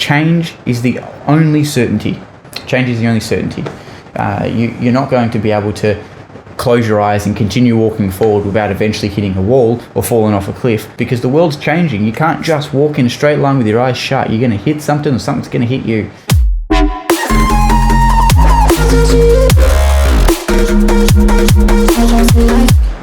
change is the only certainty. Change is the only certainty. You're not going to be able to close your eyes and continue walking forward without eventually hitting a wall or falling off a cliff, because the world's changing. You can't just walk in a straight line with your eyes shut. You're going to hit something, or something's going to hit you.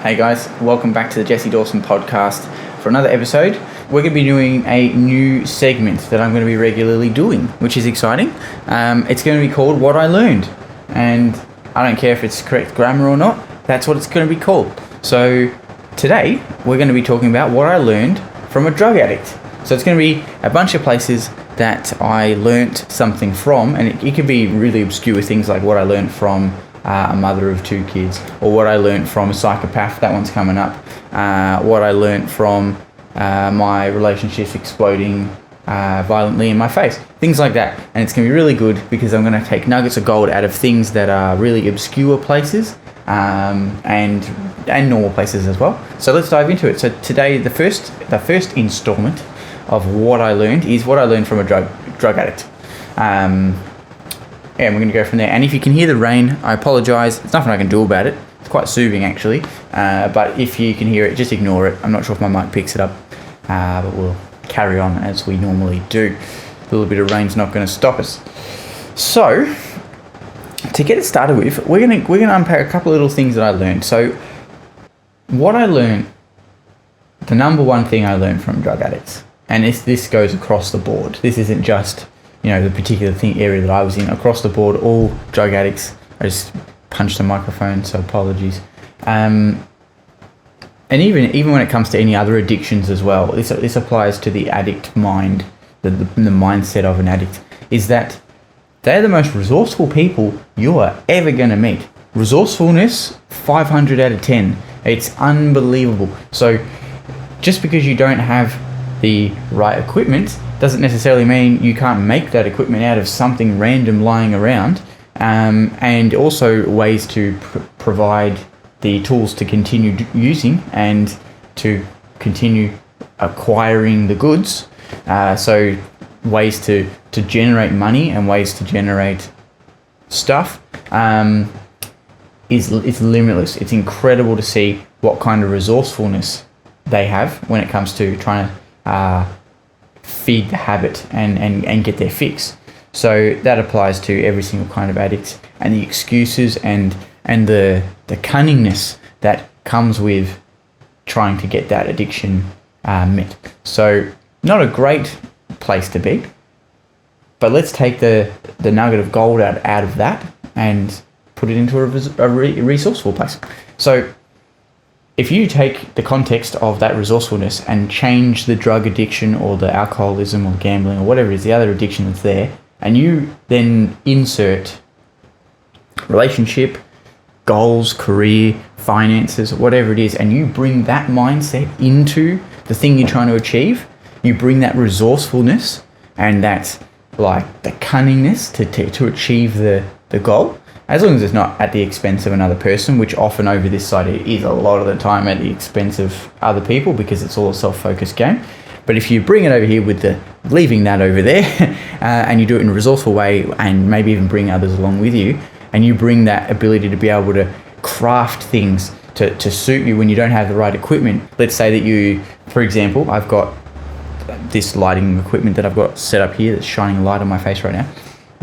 Hey guys, welcome back to the Jesse Dawson podcast for another episode. We're going to be doing a new segment that I'm going to be regularly doing, which is exciting. It's going to be called What I Learned, and I don't care if it's correct grammar or not, that's what it's going to be called. So today we're going to be talking about what I learned from a drug addict. So it's going to be a bunch of places that I learnt something from, and it can be really obscure things like what I learned from a mother of 2 kids, or what I learned from a psychopath, that one's coming up, what I learned from my relationships exploding violently in my face, things like that. And it's going to be really good because I'm going to take nuggets of gold out of things that are really obscure places and normal places as well. So let's dive into it. So today the first installment of what I learned is what I learned from a drug addict. And we're going to go from there. And if you can hear the rain, I apologise. There's nothing I can do about it. It's quite soothing actually. But if you can hear it, just ignore it. I'm not sure if my mic picks it up, but we'll carry on as we normally do. A little bit of rain's not going to stop us. So to get it started with, we're going to unpack a couple of little things that I learned. So what I learned, the number one thing I learned from drug addicts, and this goes across the board. This isn't just, the particular area that I was in. Across the board, all drug addicts. I just punched the microphone, so apologies. And even when it comes to any other addictions as well, this applies to the addict mind, the mindset of an addict, is that they're the most resourceful people you are ever going to meet. Resourcefulness, 500 out of 10. It's unbelievable. So just because you don't have the right equipment doesn't necessarily mean you can't make that equipment out of something random lying around, and also ways to provide the tools to continue using and to continue acquiring the goods. So ways to generate money and ways to generate stuff is limitless. It's incredible to see what kind of resourcefulness they have when it comes to trying to feed the habit and get their fix. So that applies to every single kind of addict, and the excuses and the cunningness that comes with trying to get that addiction met. So not a great place to be, but let's take the nugget of gold out of that and put it into a resourceful place. So if you take the context of that resourcefulness and change the drug addiction or the alcoholism or gambling or whatever it is, the other addiction that's there, and you then insert relationship, goals, career, finances, whatever it is, and you bring that mindset into the thing you're trying to achieve, you bring that resourcefulness and that like the cunningness to achieve the goal, as long as it's not at the expense of another person, which often over this side is a lot of the time at the expense of other people, because it's all a self-focused game. But if you bring it over here with leaving that over there and you do it in a resourceful way, and maybe even bring others along with you, and you bring that ability to be able to craft things to suit you when you don't have the right equipment. Let's say that you, for example, I've got this lighting equipment that I've got set up here that's shining light on my face right now.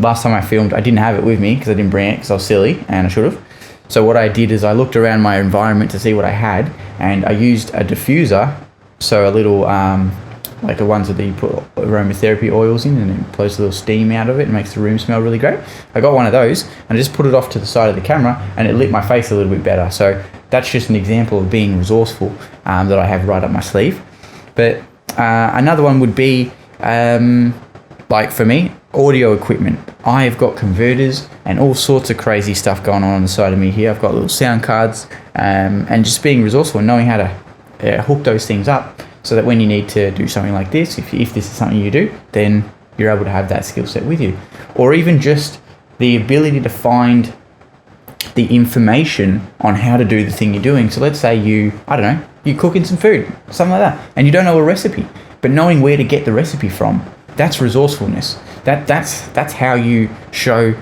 Last time I filmed, I didn't have it with me because I didn't bring it because I was silly, and I should have. So what I did is I looked around my environment to see what I had, and I used a diffuser, so a little, like the ones that you put aromatherapy oils in, and it blows a little steam out of it and makes the room smell really great. I got one of those, and I just put it off to the side of the camera, and it lit my face a little bit better. So that's just an example of being resourceful that I have right up my sleeve. But another one would be, like for me, audio equipment. I've got converters and all sorts of crazy stuff going on the side of me here. I've got little sound cards, and just being resourceful and knowing how to hook those things up so that when you need to do something like this, if this is something you do, then you're able to have that skill set with you. Or even just the ability to find the information on how to do the thing you're doing. So let's say you're cooking some food, something like that, and you don't know a recipe, but knowing where to get the recipe from, That's resourcefulness. That's how you show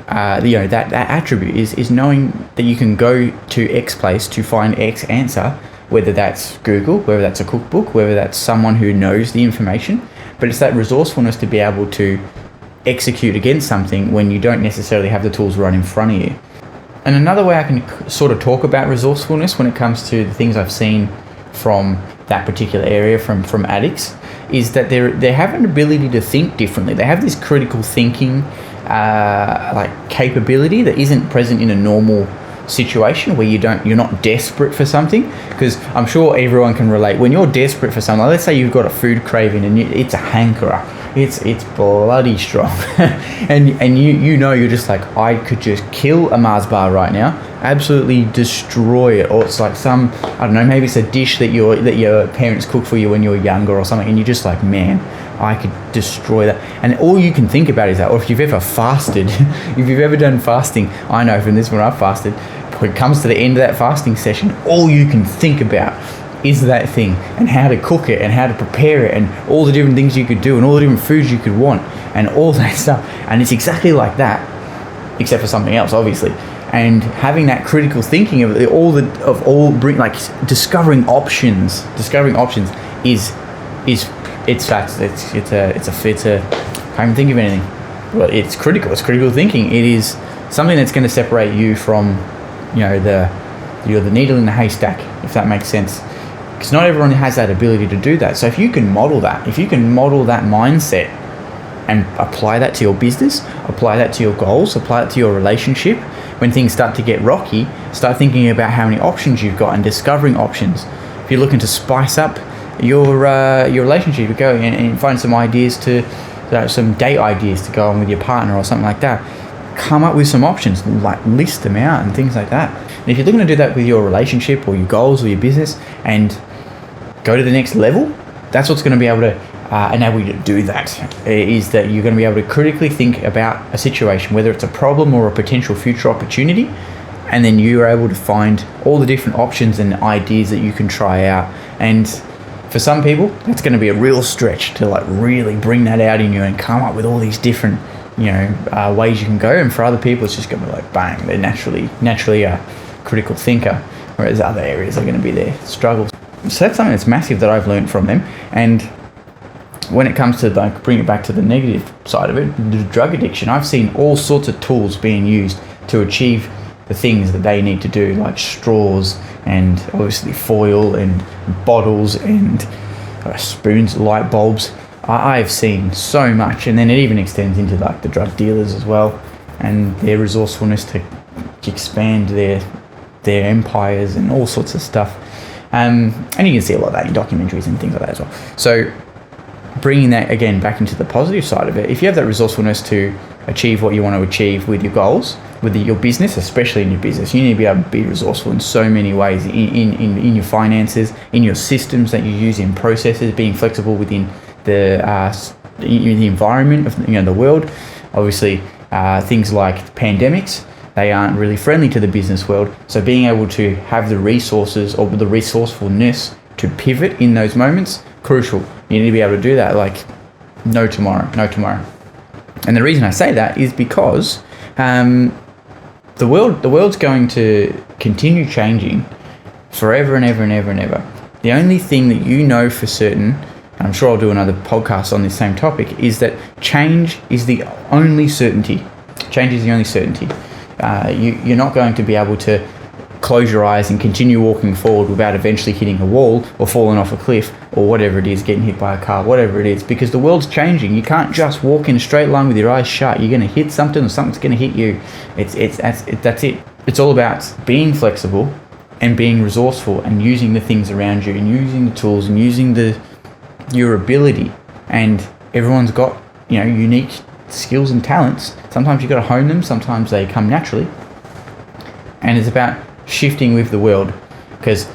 that attribute is knowing that you can go to X place to find X answer, whether that's Google, whether that's a cookbook, whether that's someone who knows the information. But it's that resourcefulness to be able to execute against something when you don't necessarily have the tools right in front of you. And another way I can sort of talk about resourcefulness when it comes to the things I've seen from that particular area from addicts is that they have an ability to think differently. They have this critical thinking capability that isn't present in a normal situation where you're not desperate for something, because I'm sure everyone can relate. When you're desperate for something, let's say you've got a food craving and it's a hankerer, it's bloody strong, and you're just like, I could just kill a Mars bar right now, absolutely destroy it. Or it's like some, I don't know, maybe it's a dish that your parents cooked for you when you were younger or something, and you're just like, man, I could destroy that. And all you can think about is that. Or if you've ever fasted, if you've ever done fasting, I know from this when I've fasted, when it comes to the end of that fasting session, all you can think about is that thing and how to cook it and how to prepare it and all the different things you could do and all the different foods you could want and all that stuff. And it's exactly like that, except for something else, obviously. And having that critical thinking of discovering options is I can't even think of anything. Well, it's critical. It's critical thinking. It is something that's going to separate you from, the needle in the haystack, if that makes sense. Because not everyone has that ability to do that. So if you can model that mindset and apply that to your business, apply that to your goals, apply it to your relationship, when things start to get rocky, start thinking about how many options you've got and discovering options. If you're looking to spice up your relationship, you go and find some ideas some date ideas to go on with your partner or something like that. Come up with some options, like list them out and things like that. And if you're looking to do that with your relationship or your goals or your business and go to the next level, that's what's going to be able to enable you to do that, is that you're going to be able to critically think about a situation, whether it's a problem or a potential future opportunity, and then you're able to find all the different options and ideas that you can try out. And for some people, it's going to be a real stretch to really bring that out in you and come up with all these different ways you can go. And for other people, it's just going to be like bang, they're naturally a critical thinker, whereas other areas are going to be their struggles. So that's something that's massive that I've learned from them. And when it comes to bring it back to the negative side of it, the drug addiction, I've seen all sorts of tools being used to achieve the things that they need to do, like straws and obviously foil and bottles and spoons, light bulbs. I've seen so much, and then it even extends into the drug dealers as well, and their resourcefulness to expand their empires and all sorts of stuff. And you can see a lot of that in documentaries and things like that as well. So bringing that again back into the positive side of it, if you have that resourcefulness to achieve what you want to achieve with your goals, with your business, especially in your business, you need to be able to be resourceful in so many ways, in your finances, in your systems that you use, in processes, being flexible within the environment of the world. Obviously, things like pandemics, they aren't really friendly to the business world. So being able to have the resources or the resourcefulness to pivot in those moments, crucial. You need to be able to do that, no tomorrow. And the reason I say that is because the world's going to continue changing forever and ever and ever and ever. The only thing that you know for certain, and I'm sure I'll do another podcast on this same topic, is that change is the only certainty. Change is the only certainty. You're not going to be able to close your eyes and continue walking forward without eventually hitting a wall or falling off a cliff or whatever it is, getting hit by a car, whatever it is, because the world's changing. You can't just walk in a straight line with your eyes shut. You're going to hit something or something's going to hit you. That's it. It's all about being flexible and being resourceful and using the things around you and using the tools and using your ability. And everyone's got unique skills and talents. Sometimes you've got to hone them, sometimes they come naturally. And it's about shifting with the world, because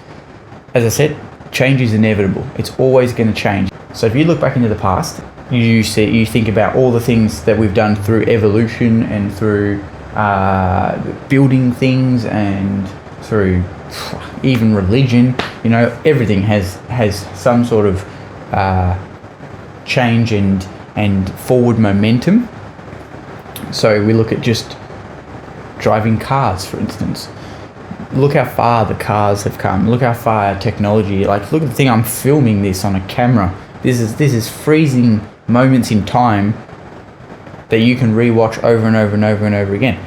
as I said, change is inevitable. It's always going to change. So if you look back into the past, you think about all the things that we've done through evolution and through building things and through even religion. Everything has some sort of change and and forward momentum. So we look at just driving cars, for instance. Look how far the cars have come. Look how far our technology, like look at the thing, I'm filming this on a camera. This is freezing moments in time that you can rewatch over and over and over and over again.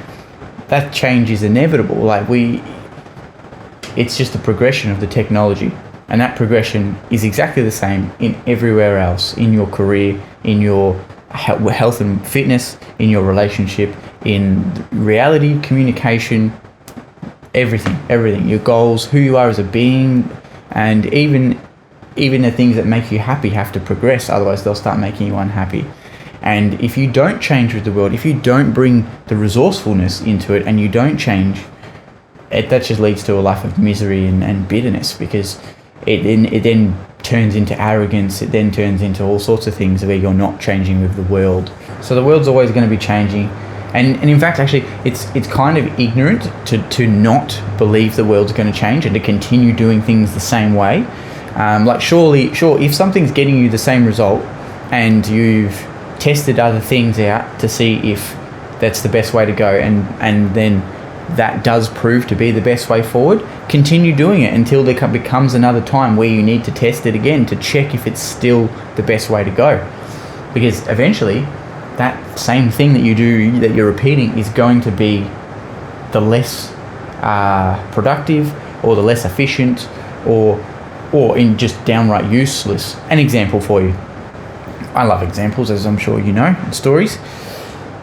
That change is inevitable. It's just a progression of the technology. And that progression is exactly the same in everywhere else, in your career, in your health and fitness, in your relationship, in reality, communication, everything, your goals, who you are as a being, and even the things that make you happy have to progress, otherwise they'll start making you unhappy. And if you don't change with the world, if you don't bring the resourcefulness into it and you don't change, that just leads to a life of misery and bitterness, because it then turns into arrogance. It then turns into all sorts of things where you're not changing with the world. So the world's always going to be changing. And in fact, actually, it's kind of ignorant to not believe the world's going to change and to continue doing things the same way. Sure, if something's getting you the same result and you've tested other things out to see if that's the best way to go, and then that does prove to be the best way forward, continue doing it until there becomes another time where you need to test it again to check if it's still the best way to go. Because eventually that same thing that you do, that you're repeating, is going to be the less productive or the less efficient or in just downright useless. An example for you. I love examples, as I'm sure you know, and stories.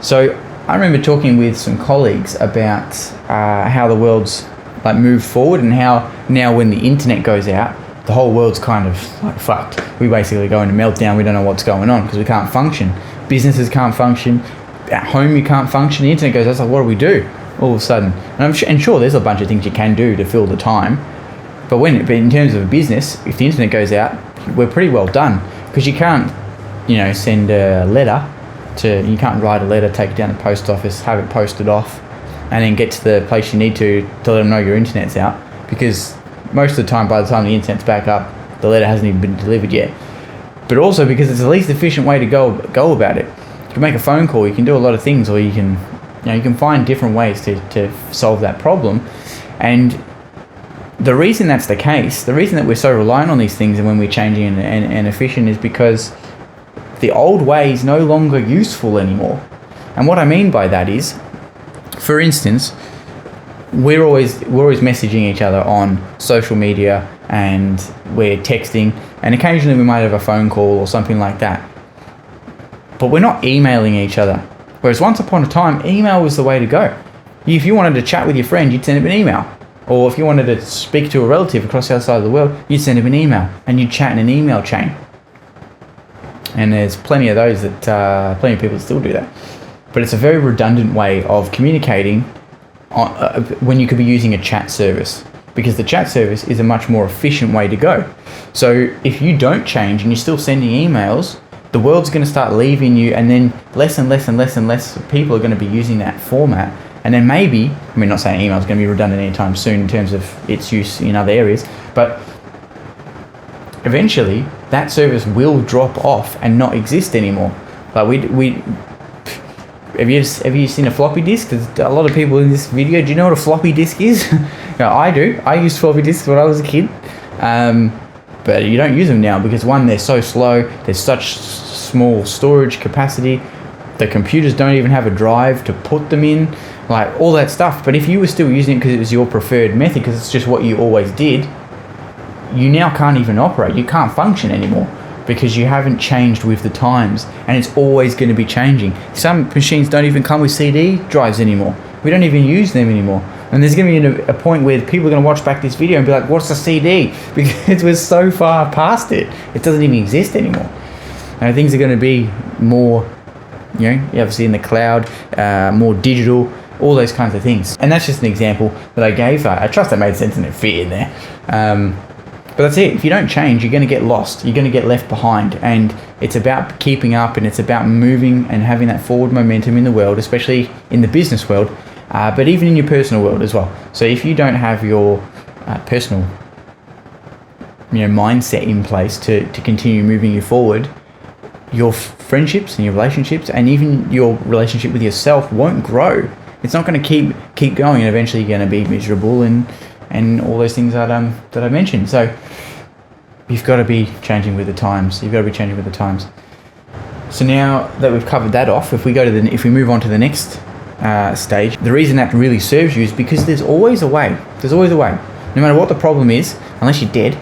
So I remember talking with some colleagues about how the world's moved forward, and how now when the internet goes out, the whole world's kind of fucked. We basically go into meltdown. We don't know what's going on because we can't function. Businesses can't function. At home you can't function. The internet goes out. It's like, what do we do all of a sudden? And sure, there's a bunch of things you can do to fill the time. But in terms of a business, if the internet goes out, we're pretty well done, because you can't, send a letter you can't write a letter, take it down to the post office, have it posted off, and then get to the place you need to let them know your internet's out, because most of the time, by the time the internet's back up, the letter hasn't even been delivered yet. But also because it's the least efficient way to go about it. You can make a phone call, you can do a lot of things, or you can find different ways to solve that problem. And the reason that's the case, the reason that we're so reliant on these things and when we're changing and efficient, is because the old way is no longer useful anymore. And what I mean by that is, for instance, we're always messaging each other on social media, and we're texting, and occasionally we might have a phone call or something like that. But we're not emailing each other. Whereas once upon a time, email was the way to go. If you wanted to chat with your friend, you'd send him an email. Or if you wanted to speak to a relative across the other side of the world, you'd send him an email, and you'd chat in an email chain. And there's plenty of those plenty of people still do that. But it's a very redundant way of communicating when you could be using a chat service, because the chat service is a much more efficient way to go. So if you don't change and you're still sending emails, the world's going to start leaving you, and then less and less and less and less people are going to be using that format. And then maybe, not saying email is going to be redundant anytime soon in terms of its use in other areas, but eventually that service will drop off and not exist anymore. Have you seen a floppy disk? There's a lot of people in this video. Do you know what a floppy disk is? I do. I used floppy disks when I was a kid, but you don't use them now because, one, they're so slow. There's such small storage capacity. The computers don't even have a drive to put them in, all that stuff. But if you were still using it because it was your preferred method, because it's just what you always did, you now can't even operate. You can't function anymore because you haven't changed with the times, and it's always going to be changing. Some machines don't even come with CD drives anymore. We don't even use them anymore. And there's going to be a point where people are going to watch back this video and be like, what's a CD? Because we're so far past it. It doesn't even exist anymore. And things are going to be more, obviously in the cloud, more digital, all those kinds of things. And that's just an example that I gave. I trust that made sense and it fit in there. But that's it. If you don't change, you're going to get lost. You're going to get left behind. And it's about keeping up, and it's about moving and having that forward momentum in the world, especially in the business world, but even in your personal world as well. So if you don't have your personal mindset in place to continue moving you forward, your friendships and your relationships and even your relationship with yourself won't grow. It's not going to keep going, and eventually you're going to be miserable and all those things that I mentioned. So you've got to be changing with the times. So now that we've covered that off, if we move on to the next stage, the reason that really serves you is because there's always a way. No matter what the problem is, unless you're dead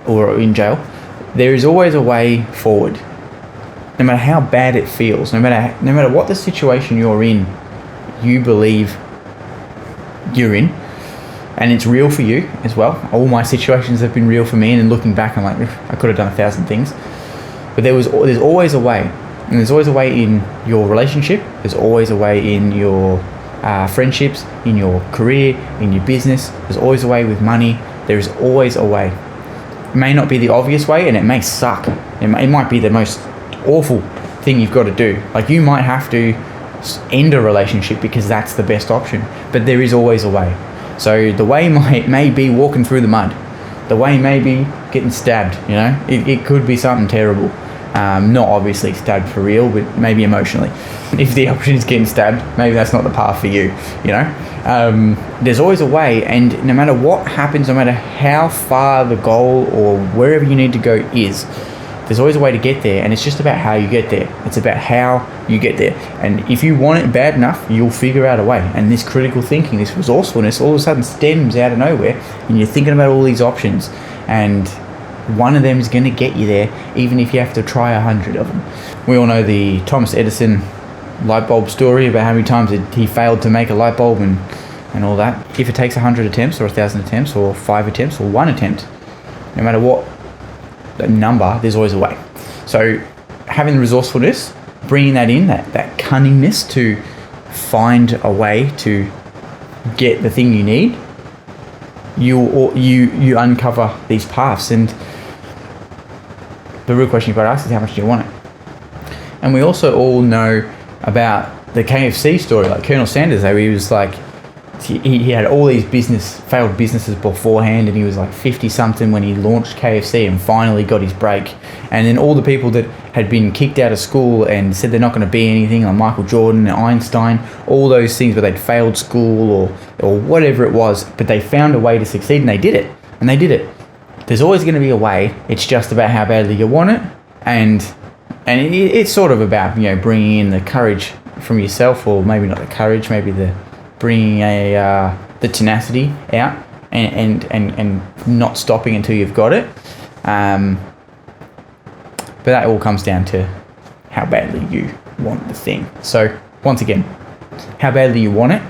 or in jail, there is always a way forward. No matter how bad it feels, no matter what the situation you're in, you believe you're in, and it's real for you as well. All my situations have been real for me, and then looking back, I'm like, I could have done 1,000 things. But there's always a way. And there's always a way in your relationship. There's always a way in your friendships, in your career, in your business. There's always a way with money. There's always a way. It may not be the obvious way, and it may suck. It might be the most awful thing you've got to do. Like, you might have to end a relationship because that's the best option. But there is always a way. So the way may be walking through the mud. The way may be getting stabbed, It could be something terrible. Not obviously stabbed for real, but maybe emotionally. If the option is getting stabbed, maybe that's not the path for you, There's always a way, and no matter what happens, no matter how far the goal or wherever you need to go is, there's always a way to get there, and it's just about how you get there. It's about how you get there. And if you want it bad enough, you'll figure out a way. And this critical thinking, this resourcefulness, all of a sudden stems out of nowhere, and you're thinking about all these options, and one of them is going to get you there, even if you have to try 100 of them. We all know the Thomas Edison light bulb story about how many times he failed to make a light bulb and all that. If it takes 100 attempts or 1,000 attempts or 5 attempts or 1 attempt, no matter what the number, there's always a way. So having resourcefulness, bringing that in, that cunningness to find a way to get the thing you need, you uncover these paths. And the real question you've got to ask is, how much do you want it? And we also all know about the KFC story, like Colonel Sanders, how he was like, he had all these failed businesses beforehand, and he was like 50 something when he launched KFC and finally got his break. And then all the people that had been kicked out of school and said they're not going to be anything, like Michael Jordan and Einstein, all those things where they'd failed school or whatever it was, but they found a way to succeed, and they did it. There's always going to be a way. It's just about how badly you want it, and it's sort of about bringing in the courage from yourself, or maybe not the courage, maybe the bringing the tenacity out and not stopping until you've got it. But that all comes down to how badly you want the thing. So once again, how badly you want it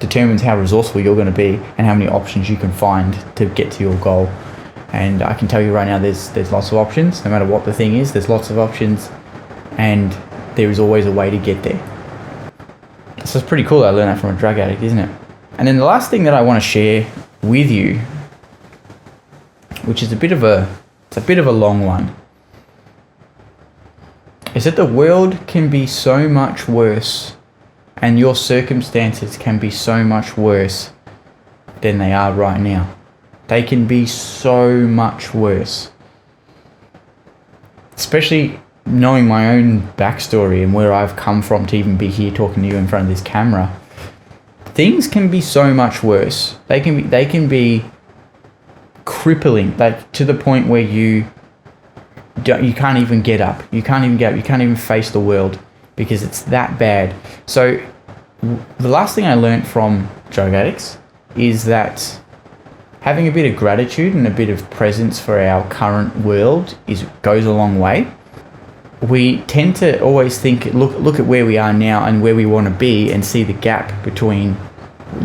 determines how resourceful you're going to be and how many options you can find to get to your goal. And I can tell you right now, there's lots of options. No matter what the thing is, there's lots of options, and there is always a way to get there. So it's pretty cool that I learned that from a drug addict, isn't it? And then the last thing that I want to share with you, which is a bit of a long one, is that the world can be so much worse, and your circumstances can be so much worse than they are right now. They can be so much worse. Especially knowing my own backstory and where I've come from to even be here talking to you in front of this camera. Things can be so much worse. They can be crippling, like to the point where you can't even get up. You can't even face the world because it's that bad. So the last thing I learned from drug addicts is that having a bit of gratitude and a bit of presence for our current world goes a long way. We tend to always look at where we are now and where we want to be and see the gap between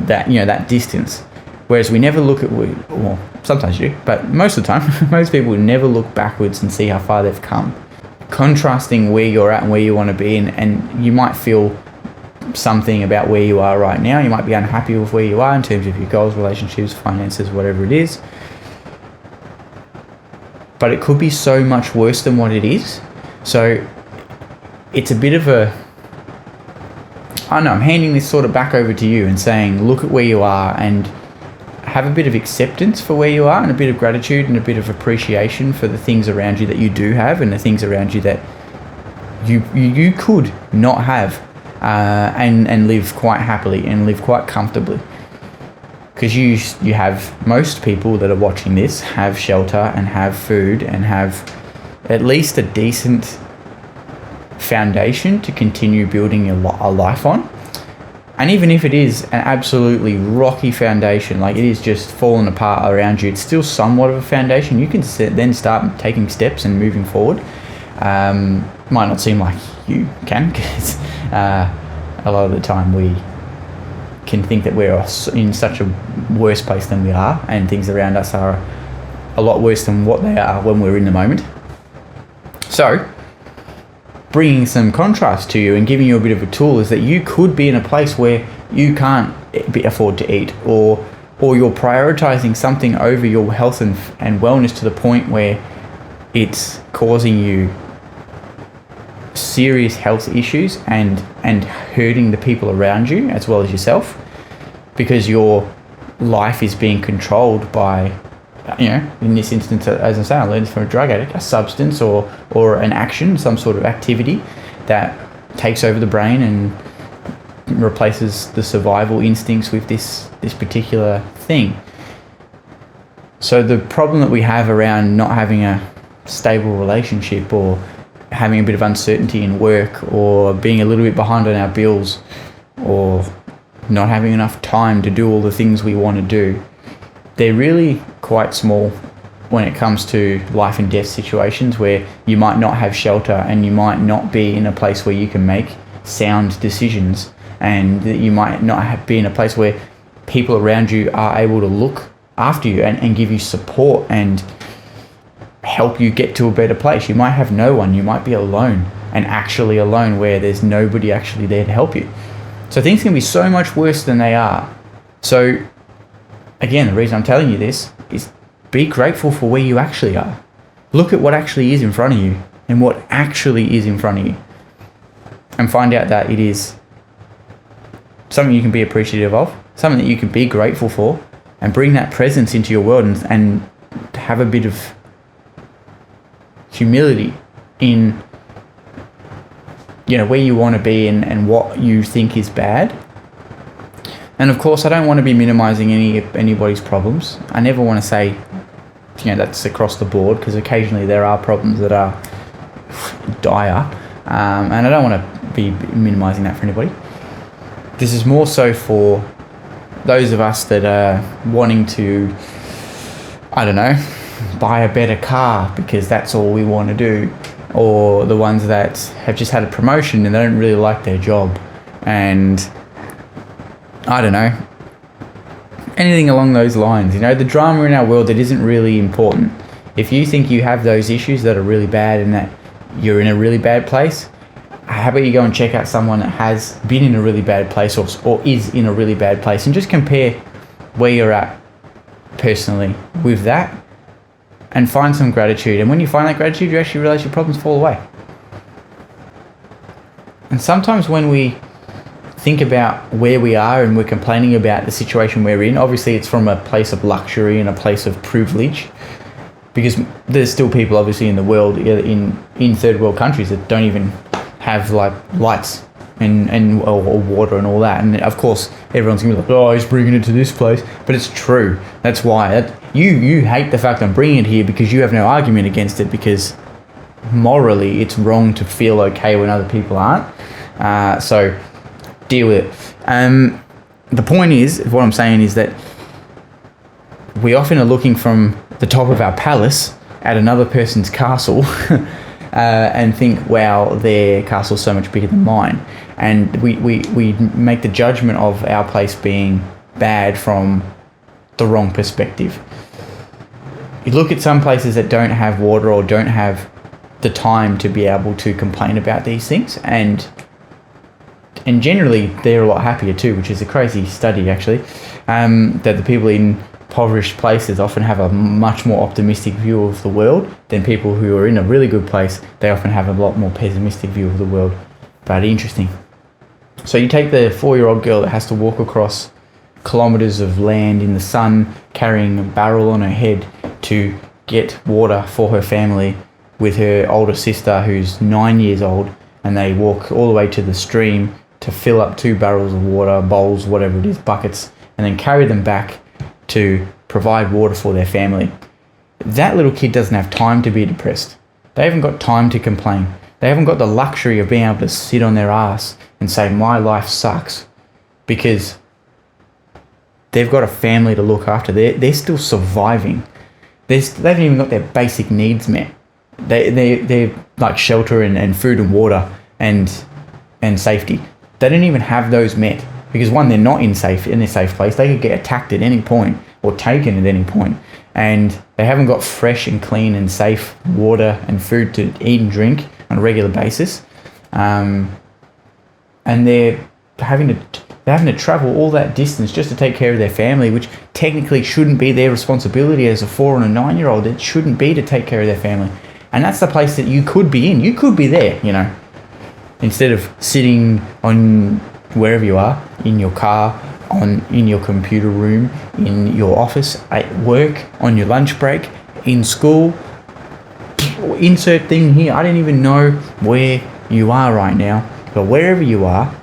that, that distance. Whereas we never look at, well, sometimes you do, but most of the time, most people never look backwards and see how far they've come. Contrasting where you're at and where you want to be, and you might feel something about where you are right now. You might be unhappy with where you are in terms of your goals, relationships, finances, whatever it is. But it could be so much worse than what it is. So it's a bit of I'm handing this sort of back over to you and saying, look at where you are and have a bit of acceptance for where you are, and a bit of gratitude and a bit of appreciation for the things around you that you do have, and the things around you that you could not have, and live quite happily and live quite comfortably. Because you have, most people that are watching this have shelter and have food and have at least a decent foundation to continue building a life on. And even if it is an absolutely rocky foundation, like it is just falling apart around you, it's still somewhat of a foundation. You can then start taking steps and moving forward. Might not seem like you can, because a lot of the time we can think that we're in such a worse place than we are, and things around us are a lot worse than what they are when we're in the moment. So, bringing some contrast to you and giving you a bit of a tool is that you could be in a place where you can't afford to eat, or you're prioritizing something over your health and wellness to the point where it's causing you serious health issues and hurting the people around you as well as yourself, because your life is being controlled by, in this instance, as I say, I learned from a drug addict, a substance or an action, some sort of activity that takes over the brain and replaces the survival instincts with this particular thing. So the problem that we have around not having a stable relationship, or having a bit of uncertainty in work, or being a little bit behind on our bills, or not having enough time to do all the things we want to do, they're really quite small when it comes to life and death situations, where you might not have shelter and you might not be in a place where you can make sound decisions, and that you might not be in a place where people around you are able to look after you and give you support and help you get to a better place. You might have no one, you might be alone, and actually alone, where there's nobody actually there to help you. So things can be so much worse than they are. So again, the reason I'm telling you this is be grateful for where you actually are. Look at what actually is in front of you, and what actually is in front of you, and find out that it is something you can be appreciative of, something that you can be grateful for, and bring that presence into your world, and have a bit of humility in where you want to be and what you think is bad. And of course, I don't want to be minimizing anybody's problems. I never want to say that's across the board, because occasionally there are problems that are dire, and I don't want to be minimizing that for anybody. This is more so for those of us that are wanting to, buy a better car because that's all we want to do, or the ones that have just had a promotion and they don't really like their job, and anything along those lines. The drama in our world that isn't really important. If you think you have those issues that are really bad and that you're in a really bad place, how about you go and check out someone that has been in a really bad place, or is in a really bad place, and just compare where you're at personally with that, and find some gratitude. And when you find that gratitude, you actually realize your problems fall away. And sometimes when we think about where we are and we're complaining about the situation we're in, obviously it's from a place of luxury and a place of privilege, because there's still people obviously in the world, in third world countries, that don't even have like lights or water and all that. And of course everyone's gonna be like, oh, he's bringing it to this place, but it's true. That's why you hate the fact I'm bringing it here, because you have no argument against it, because morally it's wrong to feel okay when other people aren't. So deal with it. The point is, what I'm saying is that we often are looking from the top of our palace at another person's castle and think, wow, their castle's so much bigger than mine. And we make the judgment of our place being bad from the wrong perspective. You look at some places that don't have water or don't have the time to be able to complain about these things, and generally they're a lot happier too, which is a crazy study actually, that the people in impoverished places often have a much more optimistic view of the world than people who are in a really good place. They often have a lot more pessimistic view of the world. But interesting. So you take the 4-year-old girl that has to walk across kilometers of land in the sun, carrying a barrel on her head to get water for her family with her older sister who's 9 years old, and they walk all the way to the stream to fill up 2 barrels of water, bowls, whatever it is, buckets, and then carry them back to provide water for their family. That little kid doesn't have time to be depressed. They haven't got time to complain. They haven't got the luxury of being able to sit on their ass and say, my life sucks, because they've got a family to look after. They're still surviving. They haven't even got their basic needs met. They're like shelter and food and water and safety. They don't even have those met because, one, they're not in a safe place. They could get attacked at any point or taken at any point, and they haven't got fresh and clean and safe water and food to eat and drink on a regular basis, and they're having to travel all that distance just to take care of their family, which technically shouldn't be their responsibility as a 4 and a 9-year-old. It shouldn't be to take care of their family. And that's the place that you could be in. You could be there, instead of sitting on wherever you are, in your car, in your computer room, in your office, at work, on your lunch break, in school. Insert thing here. I don't even know where you are right now, but wherever you are,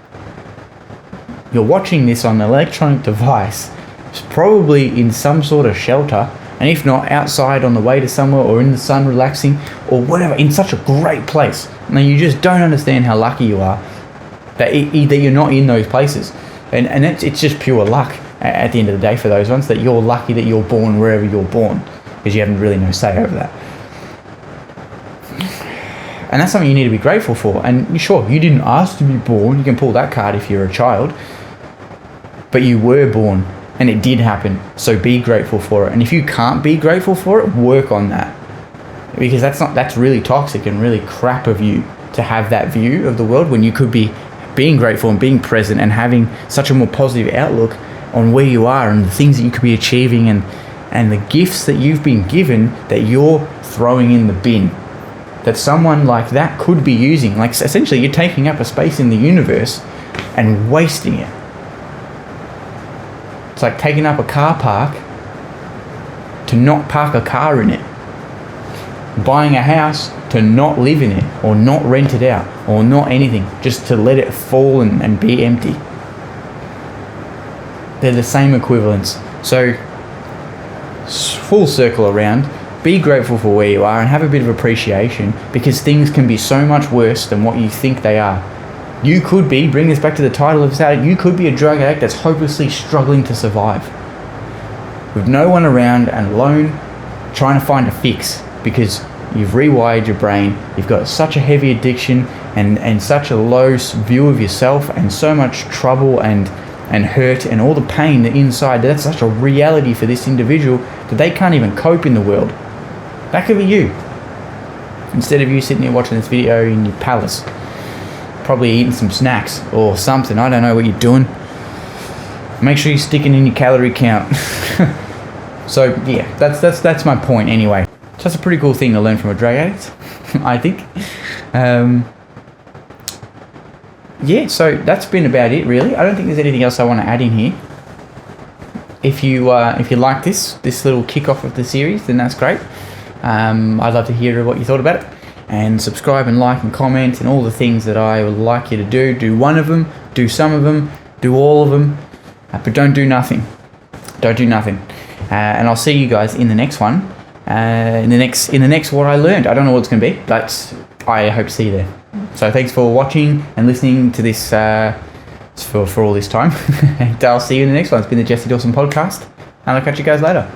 you're watching this on an electronic device. It's probably in some sort of shelter, and if not, outside on the way to somewhere, or in the sun relaxing, or whatever, in such a great place. Now, you just don't understand how lucky you are that you're not in those places. And it's just pure luck at the end of the day for those ones, that you're lucky that you're born wherever you're born, because you haven't really no say over that. And that's something you need to be grateful for. And sure, you didn't ask to be born. You can pull that card if you're a child. But you were born, and it did happen. So be grateful for it. And if you can't be grateful for it, work on that. Because that's really toxic and really crap of you to have that view of the world, when you could be being grateful and being present and having such a more positive outlook on where you are and the things that you could be achieving, and the gifts that you've been given that you're throwing in the bin, that someone like that could be using. Like, essentially, you're taking up a space in the universe and wasting it. It's like taking up a car park to not park a car in it. Buying a house to not live in it, or not rent it out, or not anything, just to let it fall and be empty. They're the same equivalents. So, full circle around, be grateful for where you are and have a bit of appreciation, because things can be so much worse than what you think they are. You could be, bring this back to the title of this addict, you could be a drug addict that's hopelessly struggling to survive, with no one around and alone, trying to find a fix, because you've rewired your brain, you've got such a heavy addiction and such a low view of yourself, and so much trouble and hurt and all the pain that inside, that's such a reality for this individual that they can't even cope in the world. That could be you. Instead of you sitting here watching this video in your palace, probably eating some snacks or something, I don't know what you're doing. Make sure you're sticking in your calorie count. So yeah, that's my point anyway. So that's a pretty cool thing to learn from a drug addict, I think. Yeah, so that's been about it, really. I don't think there's anything else I want to add in here. If you like this little kickoff of the series, then that's great. I'd love to hear what you thought about it. And subscribe and like and comment and all the things that I would like you to do. Do one of them, do some of them, do all of them, but don't do nothing. Don't do nothing. And I'll see you guys in the next one. In the next what I learned. I don't know what it's going to be, but I hope to see you there. So thanks for watching and listening to this for all this time. And I'll see you in the next one. It's been the Jesse Dawson podcast, and I'll catch you guys later.